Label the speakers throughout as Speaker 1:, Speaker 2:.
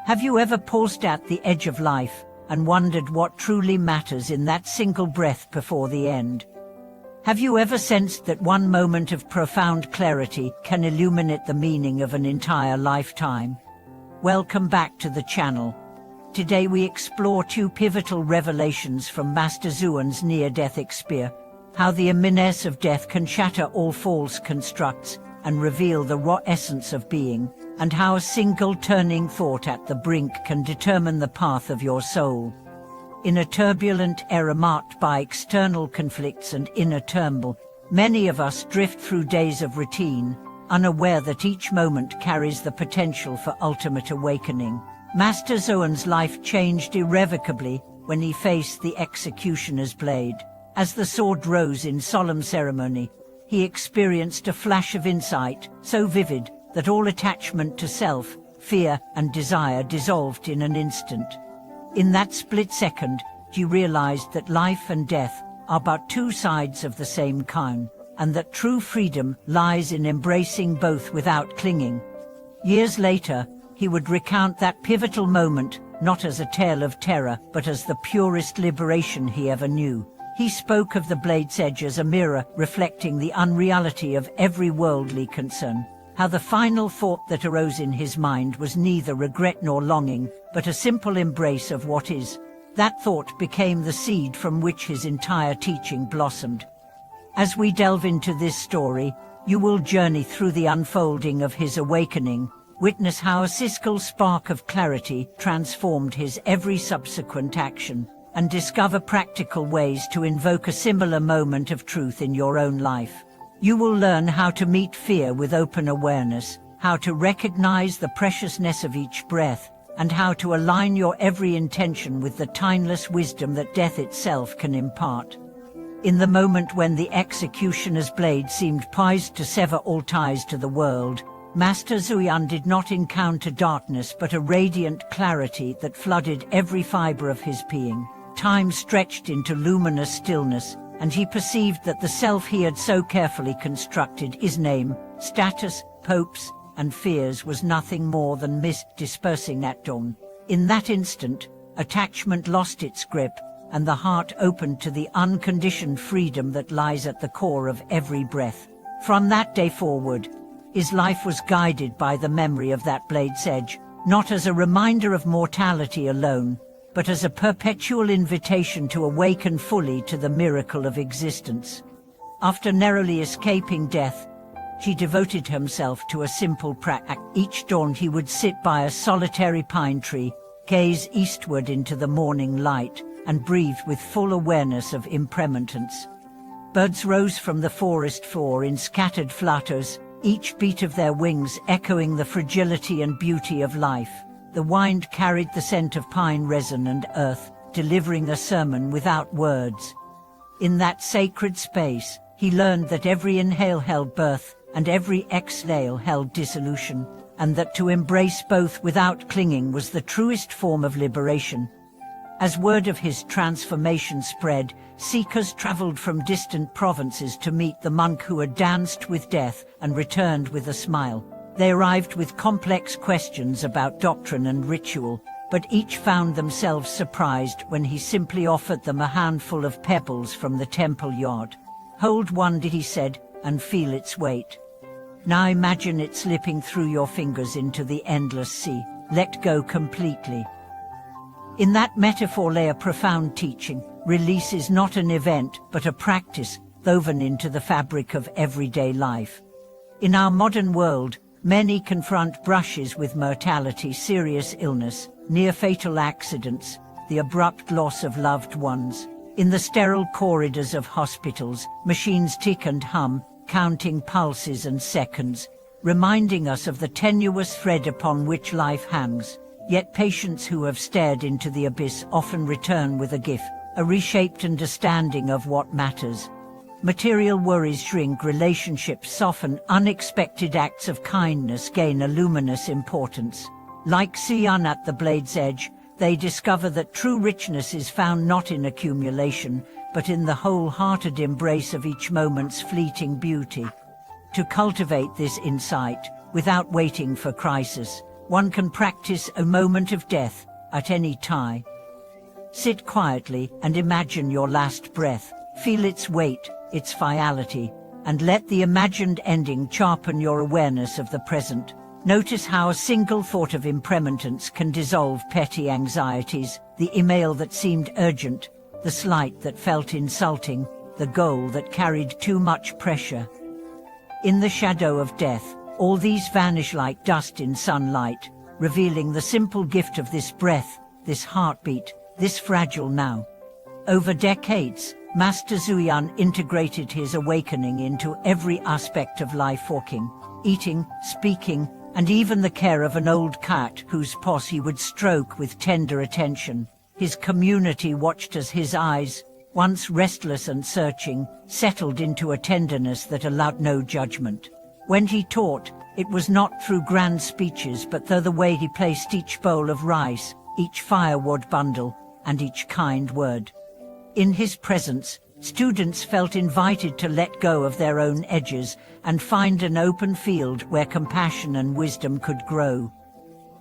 Speaker 1: Have you ever paused at the edge of life and wondered what truly matters in that single breath before the end? Have you ever sensed that one moment of profound clarity can illuminate the meaning of an entire lifetime? Welcome back to the channel. Today we explore two pivotal revelations from Master Hsuan's near-death experience, how the imminence of death can shatter all false constructs and reveal the raw essence of being, and how a single turning thought at the brink can determine the path of your soul. In a turbulent era marked by external conflicts and inner turmoil, many of us drift through days of routine, unaware that each moment carries the potential for ultimate awakening. Master Hsuan's life changed irrevocably when he faced the executioner's blade. As the sword rose in solemn ceremony, he experienced a flash of insight so vivid that all attachment to self, fear, and desire dissolved in an instant. In that split second, he realized that life and death are but two sides of the same coin, and that true freedom lies in embracing both without clinging. Years later, he would recount that pivotal moment not as a tale of terror, but as the purest liberation he ever knew. He spoke of the blade's edge as a mirror reflecting the unreality of every worldly concern. How the final thought that arose in his mind was neither regret nor longing, but a simple embrace of what is. That thought became the seed from which his entire teaching blossomed. As we delve into this story, you will journey through the unfolding of his awakening, witness how a single spark of clarity transformed his every subsequent action, and discover practical ways to invoke a similar moment of truth in your own life. You will learn how to meet fear with open awareness, how to recognize the preciousness of each breath, and how to align your every intention with the timeless wisdom that death itself can impart. In the moment when the executioner's blade seemed poised to sever all ties to the world, Master Hsuan did not encounter darkness but a radiant clarity that flooded every fiber of his being. Time stretched into luminous stillness, and he perceived that the self he had so carefully constructed, his name, status, hopes, and fears, was nothing more than mist dispersing at dawn. In that instant, attachment lost its grip, and the heart opened to the unconditioned freedom that lies at the core of every breath. From that day forward, his life was guided by the memory of that blade's edge, not as a reminder of mortality alone, but as a perpetual invitation to awaken fully to the miracle of existence. After narrowly escaping death, he devoted himself to a simple practice. Each dawn he would sit by a solitary pine tree, gaze eastward into the morning light, and breathe with full awareness of impermanence. Birds rose from the forest floor in scattered flutters, each beat of their wings echoing the fragility and beauty of life. The wind carried the scent of pine resin and earth, delivering a sermon without words. In that sacred space, he learned that every inhale held birth, and every exhale held dissolution, and that to embrace both without clinging was the truest form of liberation. As word of his transformation spread, seekers traveled from distant provinces to meet the monk who had danced with death and returned with a smile. They arrived with complex questions about doctrine and ritual, but each found themselves surprised when he simply offered them a handful of pebbles from the temple yard. "Hold one," he said, "and feel its weight. Now imagine it slipping through your fingers into the endless sea. Let go completely." In that metaphor lay a profound teaching. Release is not an event, but a practice woven into the fabric of everyday life. In our modern world, many confront brushes with mortality, serious illness, near-fatal accidents, the abrupt loss of loved ones. In the sterile corridors of hospitals, machines tick and hum, counting pulses and seconds, reminding us of the tenuous thread upon which life hangs. Yet patients who have stared into the abyss often return with a gift, a reshaped understanding of what matters. Material worries shrink, relationships soften, unexpected acts of kindness gain a luminous importance. Like Hsuan at the blade's edge, they discover that true richness is found not in accumulation, but in the wholehearted embrace of each moment's fleeting beauty. To cultivate this insight, without waiting for crisis, one can practice a moment of death at any time. Sit quietly and imagine your last breath. Feel its weight, its finality, and let the imagined ending sharpen your awareness of the present. Notice how a single thought of impermanence can dissolve petty anxieties, the email that seemed urgent, the slight that felt insulting, the goal that carried too much pressure. In the shadow of death, all these vanish like dust in sunlight, revealing the simple gift of this breath, this heartbeat, this fragile now. Over decades, Master Zuyan integrated his awakening into every aspect of life: walking, eating, speaking, and even the care of an old cat whose paws he would stroke with tender attention. His community watched as his eyes, once restless and searching, settled into a tenderness that allowed no judgment. When he taught, it was not through grand speeches but through the way he placed each bowl of rice, each firewood bundle, and each kind word. In his presence, students felt invited to let go of their own edges and find an open field where compassion and wisdom could grow.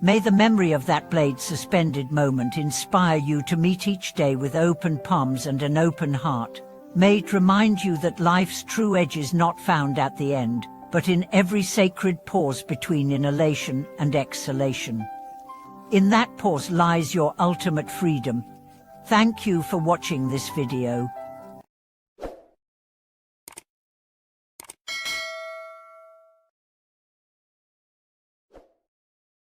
Speaker 1: May the memory of that blade-suspended moment inspire you to meet each day with open palms and an open heart. May it remind you that life's true edge is not found at the end, but in every sacred pause between inhalation and exhalation. In that pause lies your ultimate freedom. Thank you for watching this video.